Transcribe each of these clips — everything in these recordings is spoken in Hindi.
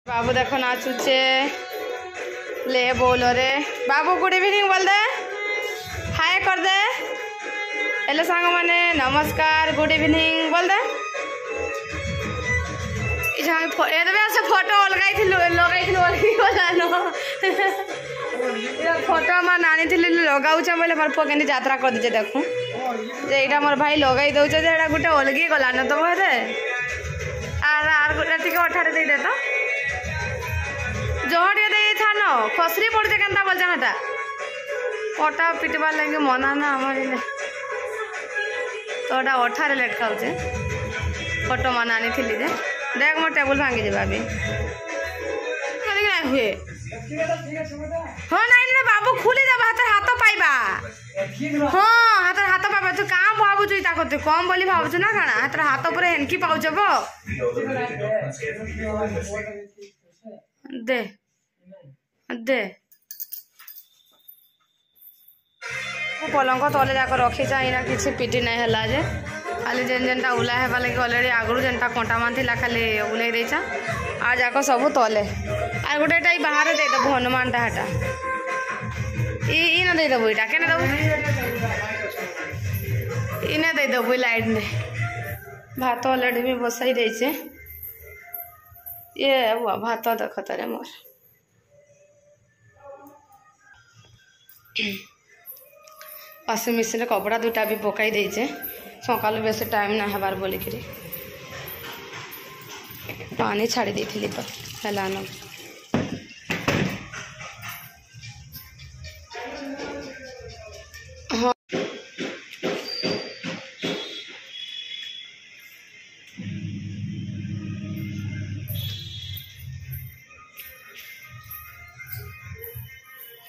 बाबू देखो नाचुचे ले बोलो रे बाबू गुड इवनिंग बोल दे हाय कर दे हेलो सांग माने नमस्कार गुड इवनिंग बोल दे फोटो फोटो मार नानी लगाऊे बोले मोर पुआ के यात्रा कर दीजिए देखूँ यहाँ मोर भाई लगे दौचे गोटे अलगी गलान तो बोधे आर गोटे अठारे दे दे तो जहटे दे था न खसरी पड़े के बोलते हेटा पटा पिटबार लगे मना ना आम तो अठारे लेट खाऊे फोटो मान आनी थी जे देख मोर टेबुल भांगी जा भी हुए हाँ ना बाबू खुली जा हाथ पाइबा हाँ हाथ पाइबा तू कहाँ भावुचु करते कम बोली भावुचु ना काना हाथ हाथ पर हेनकी पाउच दे दे पलंक तले जाक रखी चाहना किसी पिटी नहीं है जे खाली जेन जेनटा उला हेबा लगे अलरेडी आगु जेनटा कंटा मान था खाली उलै देचा आ जाक सब तले आ गोटे बाहर दे देव हनुमानटा हाटा इन दे देव यहाँ के इने दे देव लाइट ने भात अलरेडी भी बसाई देचे ये भात देख तारे मोर वाशिंग मेसीन कपड़ा दुटा भी पकई देचे सका बेस टाइम ना हबार बोलिक पानी छाड़ी देती तो हेलान हाँ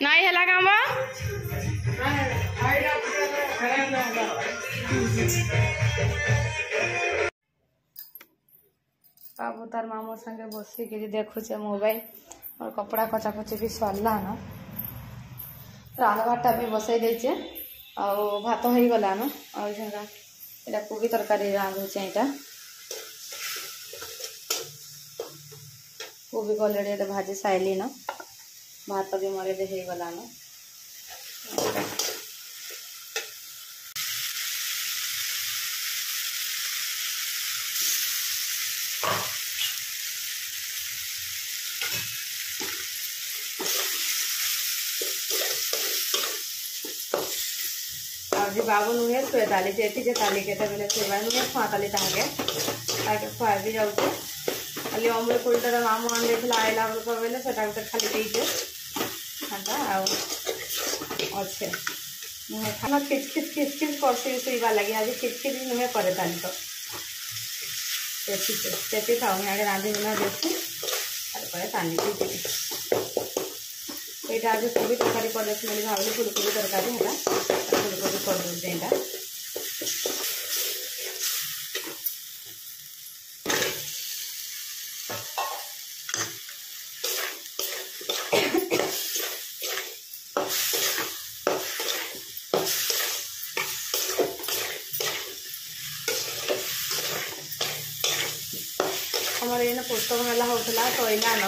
नहीं है काम बाबू तार मामू संगे बसिक देखुचे मोबाइल और कपड़ा कचाकची भी सरला न रांधवाटा भी बसई देचे भात हो गलान आटा कोबी तरकारी रांधुचे यहाँ कोबी को अलरेडी भाजी साइली न भात भी मोर हो गलान आज बाबू नुहे शुए ताली जेठी जे ताली के शुआ नुहे खुआ ताली ताके खुआ भी जाऊे खाली अमूल फुलटा मामू आन देता आईला बेलू बोले से खाली पीछे अच्छे नुहे खाना खिचखिच खिचखिच कर शुवा लगे आज खिचखिच नुहे करे ताली तो चेती था यहाँ रांधि बुना देखी ताली पीछे यहाँ आज कोबी तरकारी कर भावी फुलकोबी तरकारी है फुलकोबी कर दूसरे यहाँ हमारे ये पुस्तक मेला होता तो इना न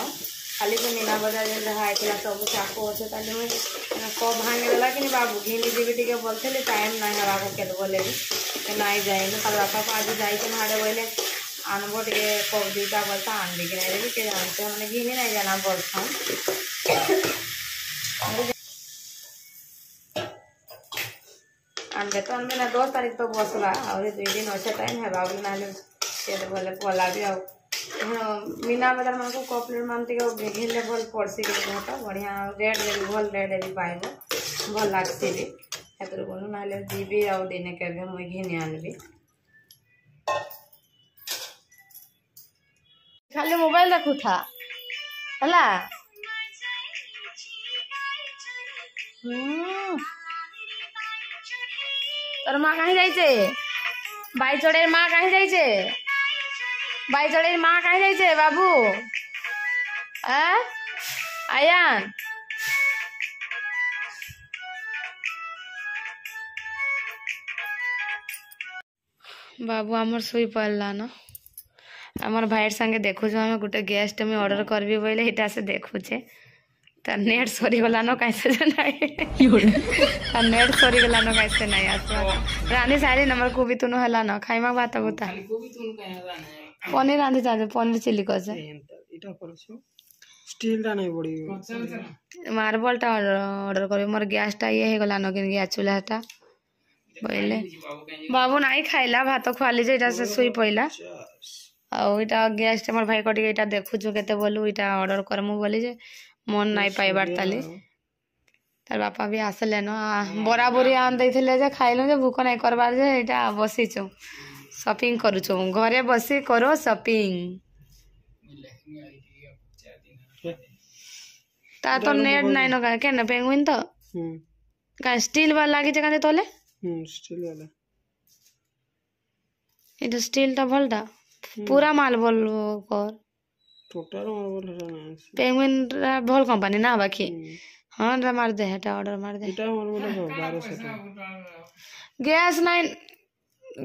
खाली जो मीना बजार जेन रहा सब चाकू अच्छे ताली मुझे कप भांगीदेला कि बाबू घिनी जी टे बोलते टाइम ना है बाबू के बोले भी नाई जाए तार बापा को आज जाइए हाड़े बोले आनब टे कप दुईटा बोलता आनबी कि नहीं देवी के जानते मैंने घिनी नहीं जाना बोलता आनबे तो आनबे ना 10 तारीख तो बसला और 2 दिन अच्छे टाइम है बाबू ना बोले पला भी आ मीना बजार मान को कपलेट मान घिले भल पड़सी भात बढ़िया रेट देवी भल रेट भी पाइब भल लगसी भी हेतु बोलू ना जीवी आ दिने के मुई घिनी आनबी खाली मोबाइल देखु था हला तोर माँ कहीं जाइए बाई चढ़े माँ कहीं जाइए बाई चढ़े माँ कहीं जाइए बाबू आयान बाबू आमर शोई पारा न आमर भाईर संगे देखुछ हमें गोटे गेस्ट में ऑर्डर करबी बोले इटा से देखुचे तार नेट सरी गला न कैसे तार नेट सरी गला न कैसे नहीं आसवा रांधी सारी नंबर को भी तुनु हला न खाइमा बात बुता पनीर रांधी चाहे पनीर चिली कसे इटा करछो स्टील टा नहीं पड़ी मार्बल टा ऑर्डर करबी मोर गैस टा ये हे गला न कि गैस चूल्हा टा बोले बाबू नहीं खाइला भात खुआली जे इटा से सुई पइला आउ इटा गैस मोर भाई कटी इटा देखुछु केते बोलू इटा ऑर्डर करमु बोली जे मन नहीं पाइबार ताली तार बापा भी आसले न बरा बोरी आन दैथिले जे खाइलु जे भूख नहीं करबार जे इटा बसिछु शॉपिंग करूछु घरे बसी करो शॉपिंग ता तो नेट नहीं न का के न पेंगुइन तो का स्टील वाला लागी जे कांदे तोले स्टील वाला इटा स्टील ता भलटा पूरा माल बोल कर टोटल मार्बल है पेंगुइन भल कंपनी ना बाकी हाँ रा मार दे हेटा ऑर्डर मार दे इटा मार्बल 1200 गैस नहीं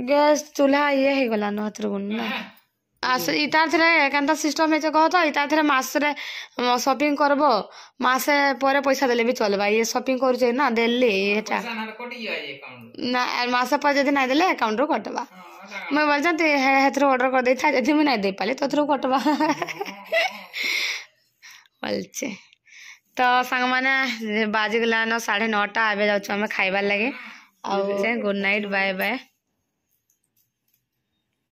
गैस चूल्हा ये हे गला न हतर गुण ना आस इतार थरे एकांता सिस्टम है जे कहत इतार थरे मास रे शॉपिंग करबो मासे परे पैसा देले भी चलबा ये शॉपिंग करू छै ना देली हेटा ना मासे पर जदी नहीं देले अकाउंट रो कटबा मैं बोल जानते हेथर ऑर्डर कर देता जदि मैं नहीं दे पाले तो थ्रू कटबा बोलछे तो संग माने बाजी गला न 9:30 आबे जाउ हमें खाइबार लगे गुड नाइट बाय बाय।